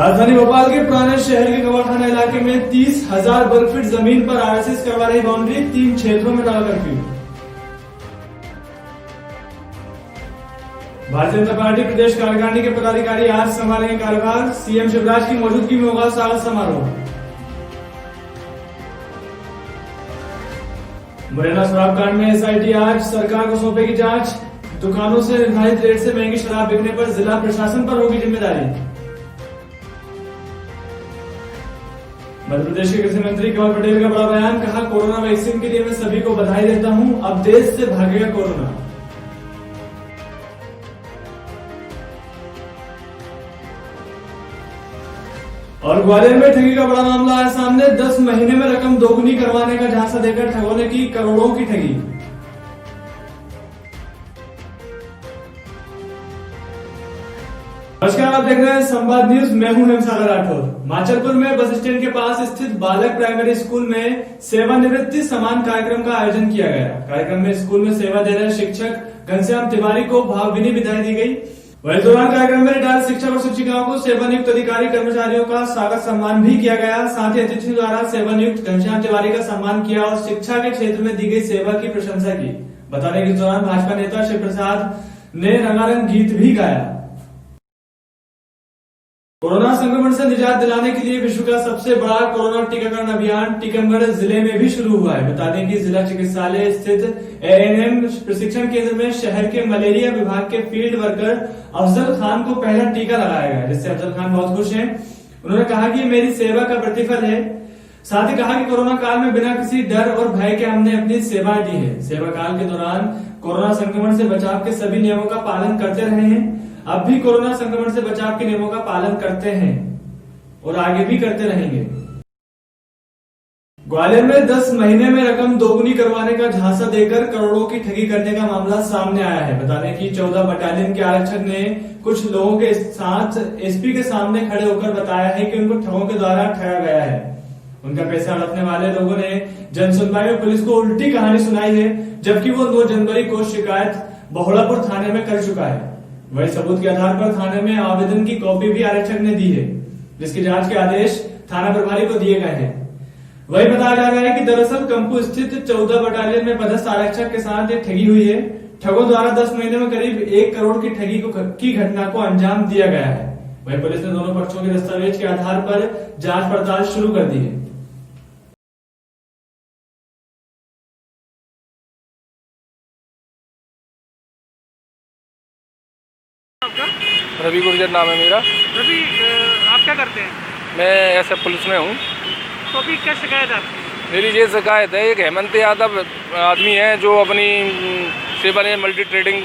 राजधानी भोपाल के पुराने शहर के कवर थाना इलाके में 30,000 वर्ग फीट जमीन पर आरएसएस करवा रही बाउंड्री, 3 क्षेत्रों में लगा कर्फ्यू। भारतीय जनता पार्टी प्रदेश कार्यकारिणी के पदाधिकारी आज संभालेंगे कार्यभार। सीएम शिवराज की मौजूदगी में होगा स्वागत समारोह। मुरैना शराब कांड में एसआईटी आज सरकार को सौंपेगी जांच। दुकानों से निर्धारित रेट से महंगी शराब बिकने पर जिला प्रशासन पर होगी जिम्मेदारी। मध्य प्रदेश के कृषि मंत्री कंवर पटेल का बड़ा बयान, कहा कोरोना वैक्सीन के लिए मैं सभी को बधाई देता हूं, अब देश से भागेगा कोरोना। और ग्वालियर में ठगी का बड़ा मामला आया सामने। 10 महीने में रकम दोगुनी करवाने का झांसा देकर ठगों ने की करोड़ों की ठगी। नमस्कार, आप देख रहे हैं संवाद न्यूज। मैं हूं हेमसागर राठौर। माचलपुर में बस स्टैंड के पास स्थित बालक प्राइमरी स्कूल में सेवानिवृत्ति सम्मान कार्यक्रम का आयोजन किया गया। कार्यक्रम में स्कूल में सेवा दे रहे शिक्षक घनश्याम तिवारी को भावभीनी विदाई दी गई। वहीं दौरान कार्यक्रम में रिटायर्ड शिक्षक और शिक्षिकाओं को सेवानियुक्त अधिकारी कर्मचारियों का स्वागत सम्मान भी किया गया। साथ ही अतिथियों द्वारा सेवानियुक्त घनश्याम तिवारी का सम्मान किया और शिक्षा के क्षेत्र में दी गई सेवा की प्रशंसा की। बता दें कि इस दौरान भाजपा नेता शिव प्रसाद ने रंगारंग गीत भी गाया। कोरोना संक्रमण से निजात दिलाने के लिए विश्व का सबसे बड़ा कोरोना टीकाकरण अभियान टीकमगढ़ जिले में भी शुरू हुआ है। बता दें कि जिला चिकित्सालय स्थित एएनएम प्रशिक्षण केंद्र में शहर के मलेरिया विभाग के फील्ड वर्कर अफजल खान को पहला टीका लगाया गया, जिससे अफजल खान बहुत खुश हैं। उन्होंने कहा कि मेरी सेवा का प्रतिफल है। साथ ही कहा कि कोरोना काल में बिना किसी डर और भय के हमने अपनी सेवाएं दी है। सेवा काल के दौरान कोरोना संक्रमण से बचाव के सभी नियमों का पालन करते रहे हैं। अब भी कोरोना संक्रमण से बचाव के नियमों का पालन करते हैं और आगे भी करते रहेंगे। ग्वालियर में 10 महीने में रकम दोगुनी करवाने का झांसा देकर करोड़ों की ठगी करने का मामला सामने आया है। बता दें कि 14 बटालियन के आरक्षक ने कुछ लोगों के साथ एसपी के सामने खड़े होकर बताया है कि उनको ठगों के द्वारा ठगा गया है। उनका पैसा हड़पने वाले लोगों ने जन सुनवाई में पुलिस को उल्टी कहानी सुनाई है, जबकि वो 2 जनवरी को शिकायत बहोड़ापुर थाने में कर चुका है। वही सबूत के आधार पर थाने में आवेदन की कॉपी भी आरक्षक ने दी है, जिसकी जांच के आदेश थाना प्रभारी को दिए गए हैं। वही बताया जा रहा है कि दरअसल कंपू स्थित 14 बटालियन में पदस्थ आरक्षक के साथ एक ठगी हुई है। ठगों द्वारा 10 महीने में करीब 1 करोड़ की ठगी की घटना को अंजाम दिया गया है। वही पुलिस ने दोनों पक्षों के दस्तावेज के आधार पर जांच पड़ताल शुरू कर दी है। रवि गुर्जर नाम है मेरा। रवि, आप क्या करते हैं? मैं ऐसे पुलिस में हूँ। तो अभी क्या शिकायत है आपकी? मेरी ये शिकायत है, एक हेमंत यादव आदमी है जो अपनी सेवन मल्टी ट्रेडिंग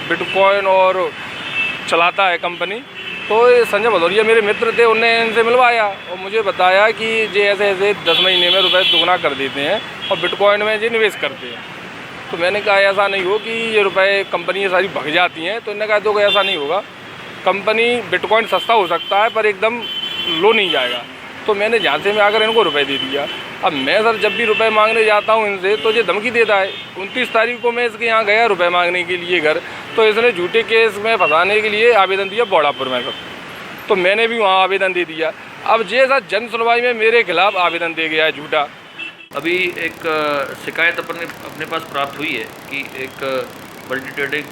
बिटकॉइन और चलाता है कंपनी। तो संजय भदौरिया मेरे मित्र थे, उनने इनसे मिलवाया और मुझे बताया कि ये ऐसे ऐसे 10 महीने में रुपए दुगना कर देते हैं और बिटकॉइन में ये निवेश करते हैं। तो मैंने कहा ऐसा नहीं हो कि ये रुपए कंपनी सारी भग जाती हैं। तो इन्होंने कहा तो ऐसा नहीं होगा, कंपनी बिटकॉइन सस्ता हो सकता है पर एकदम लो नहीं जाएगा। तो मैंने झांसे में आकर इनको रुपए दे दिया। अब मैं सर जब भी रुपए मांगने जाता हूँ इनसे तो ये धमकी देता है। 29 तारीख को मैं इसके यहाँ गया रुपए मांगने के लिए घर, तो इसने झूठे केस में फंसाने के लिए आवेदन दिया बहोड़ापुर में। सर तो मैंने भी वहाँ आवेदन दे दिया। अब ये सर जन सुनवाई में मेरे खिलाफ आवेदन दे गया है झूठा। अभी एक शिकायत अपने पास प्राप्त हुई है कि एक मल्टी ट्रेडिंग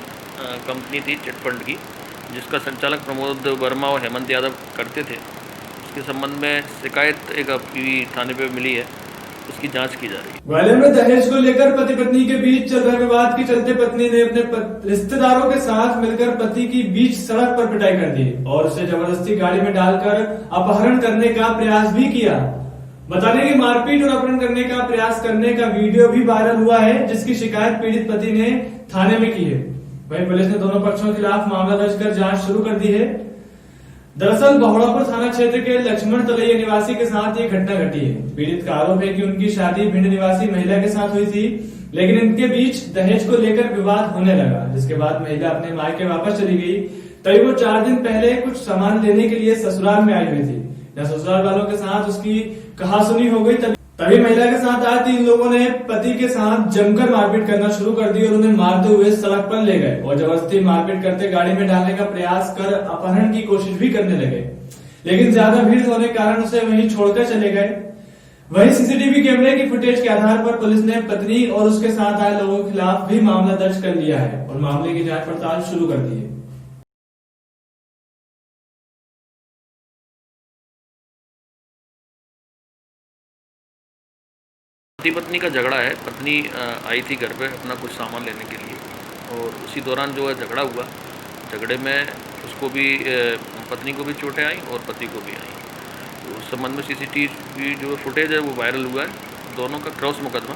कंपनी थी चिटफंड की, जिसका संचालक प्रमोद वर्मा और हेमंत यादव करते थे। उसके संबंध में शिकायत एक आपकी थाने पे मिली है, उसकी जांच की जा रही है। ग्वालियर में दहेज को लेकर पति पत्नी के बीच चल रहे विवाद के चलते पत्नी ने अपने रिश्तेदारों के साथ मिलकर पति की बीच सड़क पर पिटाई कर दी और उसे जबरदस्ती गाड़ी में डालकर अपहरण करने का प्रयास भी किया। बता दें कि मारपीट और अपहरण करने का प्रयास करने का वीडियो भी वायरल हुआ है, जिसकी शिकायत पीड़ित पति ने थाने में की है। वहीं पुलिस ने दोनों पक्षों के खिलाफ मामला दर्ज कर जांच शुरू कर दी है। दरअसल बहोड़ापुर थाना क्षेत्र के लक्ष्मण तलैया निवासी के साथ ये घटना घटी है। पीड़ित का आरोप है कि उनकी शादी भिंड निवासी महिला के साथ हुई थी, लेकिन इनके बीच दहेज को लेकर विवाद होने लगा, जिसके बाद महिला अपने मायके वापस चली गई। तभी वो 4 दिन पहले कुछ सामान लेने के लिए ससुराल में आई हुई थी। जब ससुराल वालों के साथ उसकी कहासुनी हो गई, तभी महिला के साथ आए 3 लोगों ने पति के साथ जमकर मारपीट करना शुरू कर दी और उन्हें मारते हुए सड़क पर ले गए और जबरदस्ती मारपीट करते गाड़ी में डालने का प्रयास कर अपहरण की कोशिश भी करने लगे। लेकिन ज्यादा भीड़ होने के कारण उसे वहीं छोड़कर चले गए। वहीं सीसीटीवी कैमरे की फुटेज के आधार पर पुलिस ने पत्नी और उसके साथ आए लोगों के खिलाफ भी मामला दर्ज कर लिया है और मामले की जांच पड़ताल शुरू कर दी है। पति पत्नी का झगड़ा है। पत्नी आई थी घर पे अपना कुछ सामान लेने के लिए और उसी दौरान जो है झगड़ा हुआ। झगड़े में उसको भी पत्नी को भी चोटें आई और पति को भी आई। तो उस संबंध में सीसीटीवी जो फुटेज है वो वायरल हुआ है। दोनों का क्रॉस मुकदमा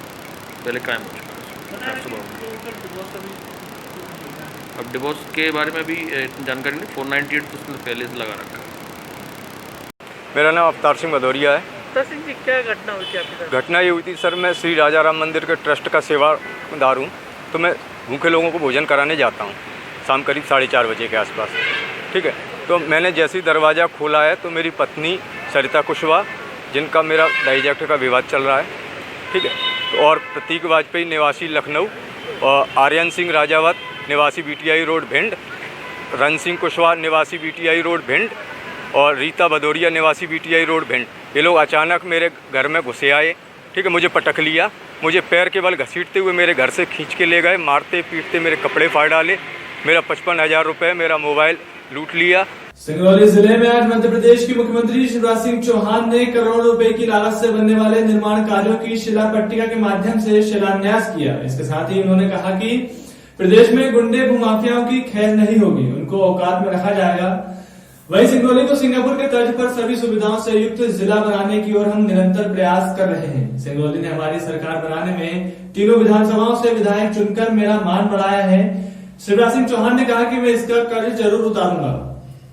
पहले कायम हो चुका है। अब डिवोर्स के बारे में भी जानकारी नहीं। 498 तो उसने पहले से लगा रखा है। मेरा नाम अवतार सिंह भदौरिया है। सिंह जी, क्या घटना हुई थी आपके साथ? घटना ये हुई थी सर, मैं श्री राजा राम मंदिर के ट्रस्ट का सेवादार हूँ। तो मैं भूखे लोगों को भोजन कराने जाता हूँ शाम करीब 4:30 बजे के आसपास। ठीक है, तो मैंने जैसे ही दरवाज़ा खोला है तो मेरी पत्नी सरिता कुशवाहा, जिनका मेरा दहेज एक्ट का विवाद चल रहा है, ठीक है, तो और प्रतीक वाजपेयी निवासी लखनऊ, और आर्यन सिंह राजावत निवासी BTI road Bhind, run Singh Kushwaha निवासी BTI रोड भिंड और रीता भदौरिया निवासी BTI रोड भिंड, ये लोग अचानक मेरे घर में घुसे आए। ठीक है, मुझे पटक लिया, मुझे पैर के बल घसीटते हुए मेरे घर से खींच के ले गए, मारते पीटते मेरे कपड़े फाड़ डाले, मेरा 55,000 रुपये, मेरा मोबाइल लूट लिया। सिंगरौली जिले में आज मध्य प्रदेश के मुख्यमंत्री शिवराज सिंह चौहान ने करोड़ों रुपए की लागत से बनने वाले निर्माण कार्यों की शिला पट्टिका के माध्यम से शिलान्यास किया। इसके साथ ही उन्होंने कहा कि प्रदेश में गुंडे भूमाफियाओं की खैर नहीं होगी, उनको औकात में रखा जाएगा। वहीं सिंगरौली को सिंगापुर के तर्ज पर सभी सुविधाओं से युक्त जिला बनाने की ओर हम निरंतर प्रयास कर रहे हैं। सिंगरौली ने हमारी सरकार बनाने में तीनों विधानसभाओं से विधायक चुनकर मेरा मान बढ़ाया है। शिवराज सिंह चौहान ने कहा कि मैं इसका कर्ज जरूर उतारूंगा।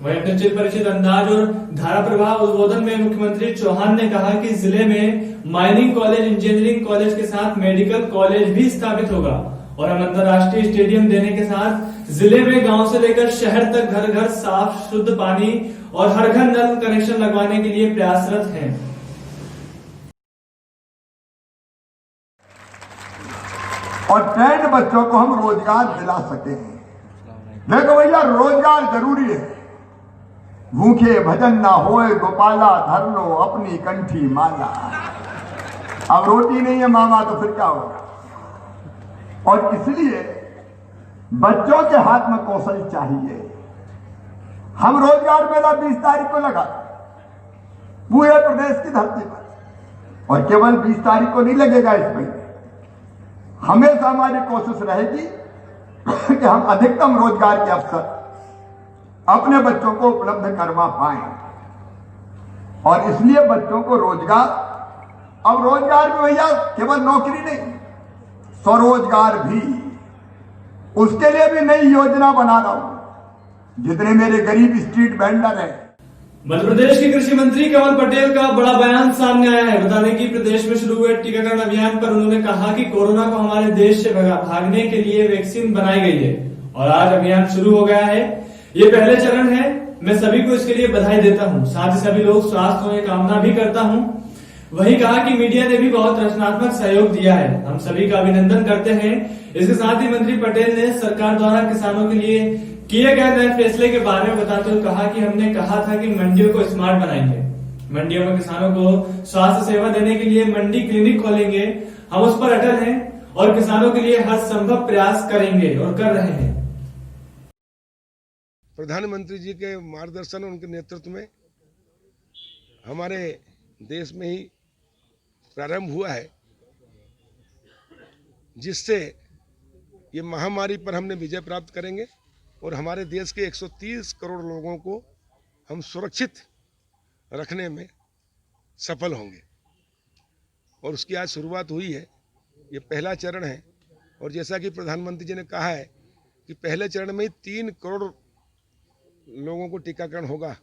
वहीं अपने चिर परिचित अंदाज और धारा प्रवाह उद्बोधन में मुख्यमंत्री चौहान ने कहा कि जिले में माइनिंग कॉलेज, इंजीनियरिंग कॉलेज के साथ मेडिकल कॉलेज भी स्थापित होगा और हम अंतर्राष्ट्रीय स्टेडियम देने के साथ जिले में गांव से लेकर शहर तक घर घर साफ शुद्ध पानी और हर घर नल कनेक्शन लगवाने के लिए प्रयासरत हैं। और ट्रेंड बच्चों को हम रोजगार दिला सके। देखो भैया, रोजगार जरूरी है। भूखे भजन ना होए गोपाला, धर लो अपनी कंठी माला। अब रोटी नहीं है मामा तो फिर क्या होगा। और इसलिए बच्चों के हाथ में कौशल चाहिए। हम रोजगार मेला 20 तारीख को लगा पूरे प्रदेश की धरती पर, और केवल 20 तारीख को नहीं लगेगा इस महीने। हमेशा हमारी कोशिश रहेगी कि हम अधिकतम रोजगार के अवसर अपने बच्चों को उपलब्ध करवा पाएं। और इसलिए बच्चों को रोजगार, अब रोजगार भी भैया केवल नौकरी नहीं, स्वरोजगार भी, उसके लिए भी नई योजना बना रहा हूं। जितने मेरे गरीब स्ट्रीट वेंडर हैं। मध्य प्रदेश के कृषि मंत्री कंवर पटेल का बड़ा बयान सामने आया है। बता दें कि प्रदेश में शुरू हुए टीकाकरण अभियान पर उन्होंने कहा कि कोरोना को हमारे देश से भागने के लिए वैक्सीन बनाई गई है और आज अभियान शुरू हो गया है। ये पहले चरण है। मैं सभी को इसके लिए बधाई देता हूं, साथ ही सभी लोग स्वास्थ्य होने की कामना भी करता हूं। वही कहा कि मीडिया ने भी बहुत रचनात्मक सहयोग दिया है, हम सभी का अभिनंदन करते हैं। इसके साथ ही मंत्री पटेल ने सरकार द्वारा किसानों के लिए किए गए नए फैसले के बारे में बताते हुए कहा कि हमने कहा था कि मंडियों को स्मार्ट बनाएंगे, मंडियों में किसानों को स्वास्थ्य सेवा देने के लिए मंडी क्लिनिक खोलेंगे। हम उस पर अटल हैं और किसानों के लिए हर संभव प्रयास करेंगे और कर रहे हैं। प्रधानमंत्री जी के मार्गदर्शन और उनके नेतृत्व में हमारे देश में ही प्रारंभ हुआ है, जिससे ये महामारी पर हमने विजय प्राप्त करेंगे और हमारे देश के 130 करोड़ लोगों को हम सुरक्षित रखने में सफल होंगे। और उसकी आज शुरुआत हुई है। ये पहला चरण है और जैसा कि प्रधानमंत्री जी ने कहा है कि पहले चरण में ही 3 करोड़ लोगों को टीकाकरण होगा,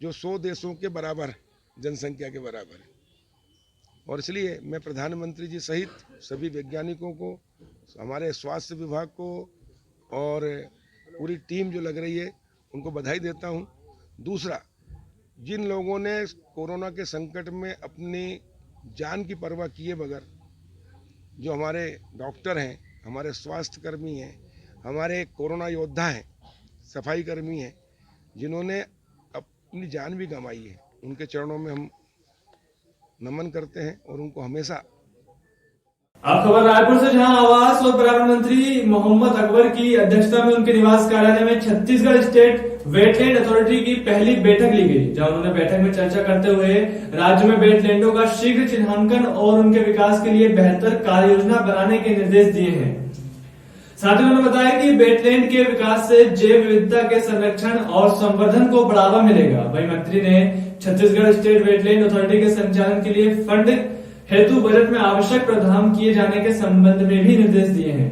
जो 100 देशों के बराबर जनसंख्या के बराबर है। और इसलिए मैं प्रधानमंत्री जी सहित सभी वैज्ञानिकों को, हमारे स्वास्थ्य विभाग को और पूरी टीम जो लग रही है उनको बधाई देता हूं। दूसरा, जिन लोगों ने कोरोना के संकट में अपनी जान की परवाह किए बगैर, जो हमारे डॉक्टर हैं, हमारे स्वास्थ्य कर्मी हैं, हमारे कोरोना योद्धा हैं, सफाई कर्मी हैं, जिन्होंने अपनी जान भी गंवाई है। उनके चरणों में हम नमन करते हैं और उनको हमेशा। अब खबर रायपुर से, जहां आवास और पर्यावरण मंत्री मोहम्मद अकबर की अध्यक्षता में उनके निवास कार्यालय में छत्तीसगढ़ स्टेट वेटलैंड अथॉरिटी की पहली बैठक ली गई, जहां उन्होंने बैठक में चर्चा करते हुए राज्य में वेटलैंडों का शीघ्र चिन्हांकन और उनके विकास के लिए बेहतर कार्य योजना बनाने के निर्देश दिए हैं। साथ ही उन्होंने बताया कि वेटलैंड के विकास से जैव विविधता के संरक्षण और संवर्धन को बढ़ावा मिलेगा। वहीं मंत्री ने छत्तीसगढ़ स्टेट वेटलैंड अथॉरिटी के संचालन के लिए फंड हेतु बजट में आवश्यक प्रावधान किए जाने के संबंध में भी निर्देश दिए हैं।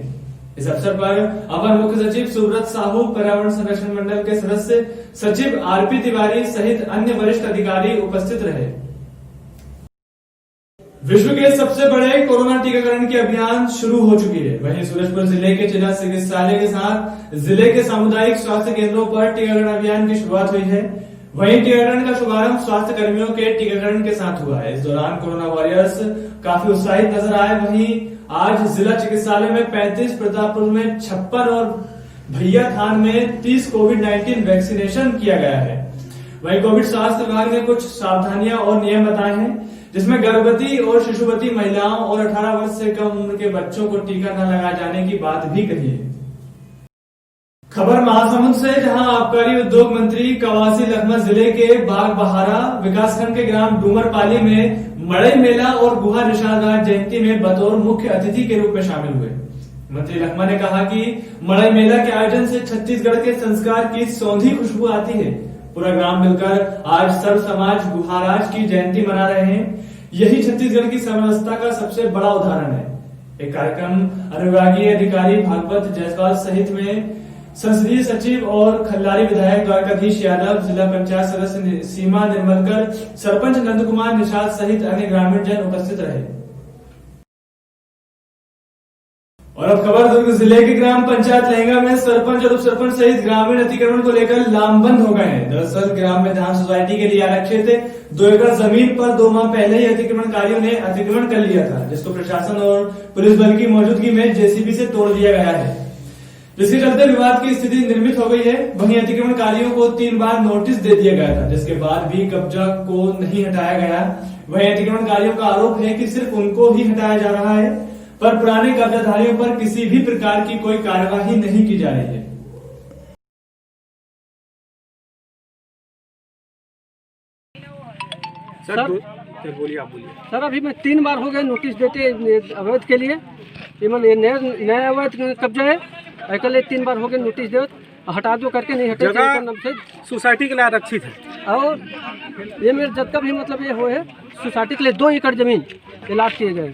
इस अवसर पर अपर मुख्य सचिव सुब्रत साहू, पर्यावरण संरक्षण मंडल के सदस्य सचिव आरपी तिवारी सहित अन्य वरिष्ठ अधिकारी उपस्थित रहे। विश्व के सबसे बड़े कोरोना टीकाकरण की अभियान शुरू हो चुकी है। वहीं सूरजपुर जिले के जिला चिकित्सालय के साथ जिले के सामुदायिक स्वास्थ्य केंद्रों पर टीकाकरण अभियान की शुरुआत हुई है। वहीं टीकाकरण का शुभारंभ स्वास्थ्य कर्मियों के टीकाकरण के साथ हुआ है। इस दौरान कोरोना वॉरियर्स काफी उत्साहित नजर आए। वहीं आज जिला चिकित्सालय में 35, प्रतापपुर में 56 और भैया थान में 30 कोविड-19 वैक्सीनेशन किया गया है। वहीं कोविड स्वास्थ्य विभाग ने कुछ सावधानियां और नियम बताए हैं, जिसमें गर्भवती और शिशुवती महिलाओं और 18 वर्ष से कम उम्र के बच्चों को टीका न लगाए जाने की बात भी कही है। खबर महासमुंद से, जहां आबकारी उद्योग मंत्री कवासी लखमा जिले के बागबहारा विकासखंड के ग्राम डूमरपाली में मड़ई मेला और गुहा निषाद राज जयंती में बतौर मुख्य अतिथि के रूप में शामिल हुए। मंत्री लखमा ने कहा कि मड़ई मेला के आयोजन से छत्तीसगढ़ के संस्कार की सौंधी खुशबू आती है। पूरा ग्राम मिलकर आज सर्व समाज गुहाराज की जयंती मना रहे हैं। यही छत्तीसगढ़ की समरसता का सबसे बड़ा उदाहरण है। एक कार्यक्रम अनुरागीय अधिकारी भागवत जायसवाल सहित में संसदीय सचिव और खल्लारी विधायक द्वारकाधीश यादव, जिला पंचायत सदस्य सीमा निर्मलकर, सरपंच नंद कुमार निषाद सहित अन्य ग्रामीण जन उपस्थित रहे। और अब खबर दुर्ग जिले के ग्राम पंचायत लहंगा में सरपंच और उप सरपंच सहित ग्रामीण अतिक्रमण को लेकर लामबंद हो गए हैं। दरअसल ग्राम में धान सोसाइटी के लिए आरक्षित 2 एकड़ जमीन पर 2 माह पहले ही अतिक्रमणकारियों ने अतिक्रमण कर लिया था, जिसको प्रशासन और पुलिस बल की मौजूदगी में जेसीबी से तोड़ दिया गया है, जिसके चलते विवाद की स्थिति निर्मित हो गई है। वहीं अतिक्रमणकारियों को 3 बार नोटिस दे दिया गया था, जिसके बाद भी कब्जा को नहीं हटाया गया। वहीं अतिक्रमणकारियों का आरोप है कि सिर्फ उनको ही हटाया जा रहा है, पर पुराने कब्जाधारियों पर किसी भी प्रकार की कोई कार्यवाही नहीं की जा रही है। सर बोलिए, आप बोलिए। सर अभी मैं 3 बार हो गए नोटिस देते अवैध के लिए, ये नया अवैध कब्जा है। कल 3 बार हो गए नोटिस दे, हटा दो करके नहीं हटे। जगह सोसाइटी के लिए आरक्षित है और ये मेरे जब तक भी मतलब ये हो है सोसाइटी के लिए 2 एकड़ जमीन इलाट किए गए।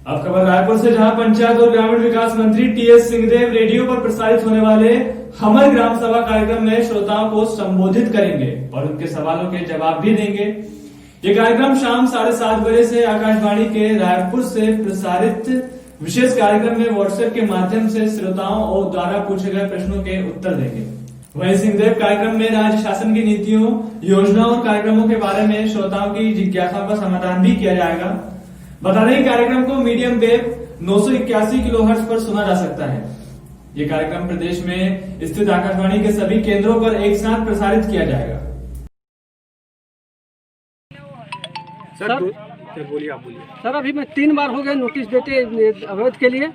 अब खबर रायपुर से, जहां पंचायत और ग्रामीण विकास मंत्री टीएस सिंहदेव रेडियो पर प्रसारित होने वाले हमर ग्राम सभा कार्यक्रम में श्रोताओं को संबोधित करेंगे और उनके सवालों के जवाब भी देंगे। ये कार्यक्रम शाम 7:30 बजे से आकाशवाणी के रायपुर से प्रसारित विशेष कार्यक्रम में व्हाट्सएप के माध्यम से श्रोताओं और द्वारा पूछे गए प्रश्नों के उत्तर देंगे। वहीं सिंहदेव कार्यक्रम में राज्य शासन की नीतियों, योजनाओं और कार्यक्रमों के बारे में श्रोताओं की जिज्ञासाओं का समाधान भी किया जाएगा। बता दें, कार्यक्रम को मीडियम वेव 981 किलोहर्ट्ज पर सुना जा सकता है। ये कार्यक्रम प्रदेश में स्थित आकाशवाणी के सभी केंद्रों पर एक साथ प्रसारित किया जाएगा। सर बोलिए, आप बोलिए। सर अभी मैं 3 बार हो गए नोटिस देते अवैध के लिए,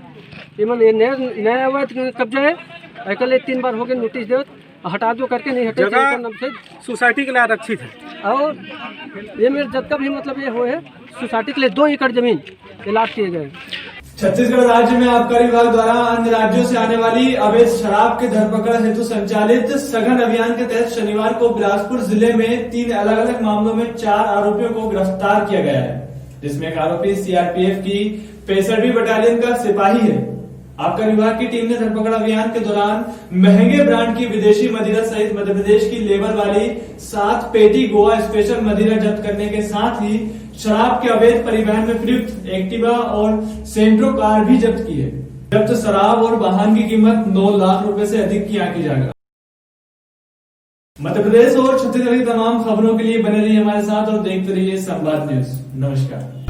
ये नया अवैध कब्जा है। कल 3 बार हो गए नोटिस दे, हटा दो करके नहीं हटे। जगह सोसाइटी के लिए आरक्षित है और ये मेरे जब तक भी मतलब ये हो है सोसाइटी के लिए 2 एकड़ जमीन इलाट किए गए। छत्तीसगढ़ राज्य में आबकारी विभाग द्वारा अन्य राज्यों से आने वाली अवैध शराब के धरपकड़ हेतु संचालित सघन अभियान के तहत शनिवार को बिलासपुर जिले में 3 अलग अलग मामलों में 4 आरोपियों को गिरफ्तार किया गया है, जिसमें एक आरोपी सीआरपीएफ की 65वीं बटालियन का सिपाही है। आबकारी विभाग की टीम ने धरपकड़ अभियान के दौरान महंगे ब्रांड की विदेशी मदिरा सहित मध्य प्रदेश की लेबर वाली 7 पेटी गोवा स्पेशल मदिरा जब्त करने के साथ ही शराब के अवैध परिवहन में प्रयुक्त एक्टिवा और सेंट्रो कार भी जब्त की है। जब्त शराब और वाहन की कीमत 9 लाख रुपए से अधिक की आंकी जाएगा। मध्य प्रदेश और छत्तीसगढ़ की तमाम खबरों के लिए बने रहिए हमारे साथ और देखते रहिए संवाद न्यूज। नमस्कार।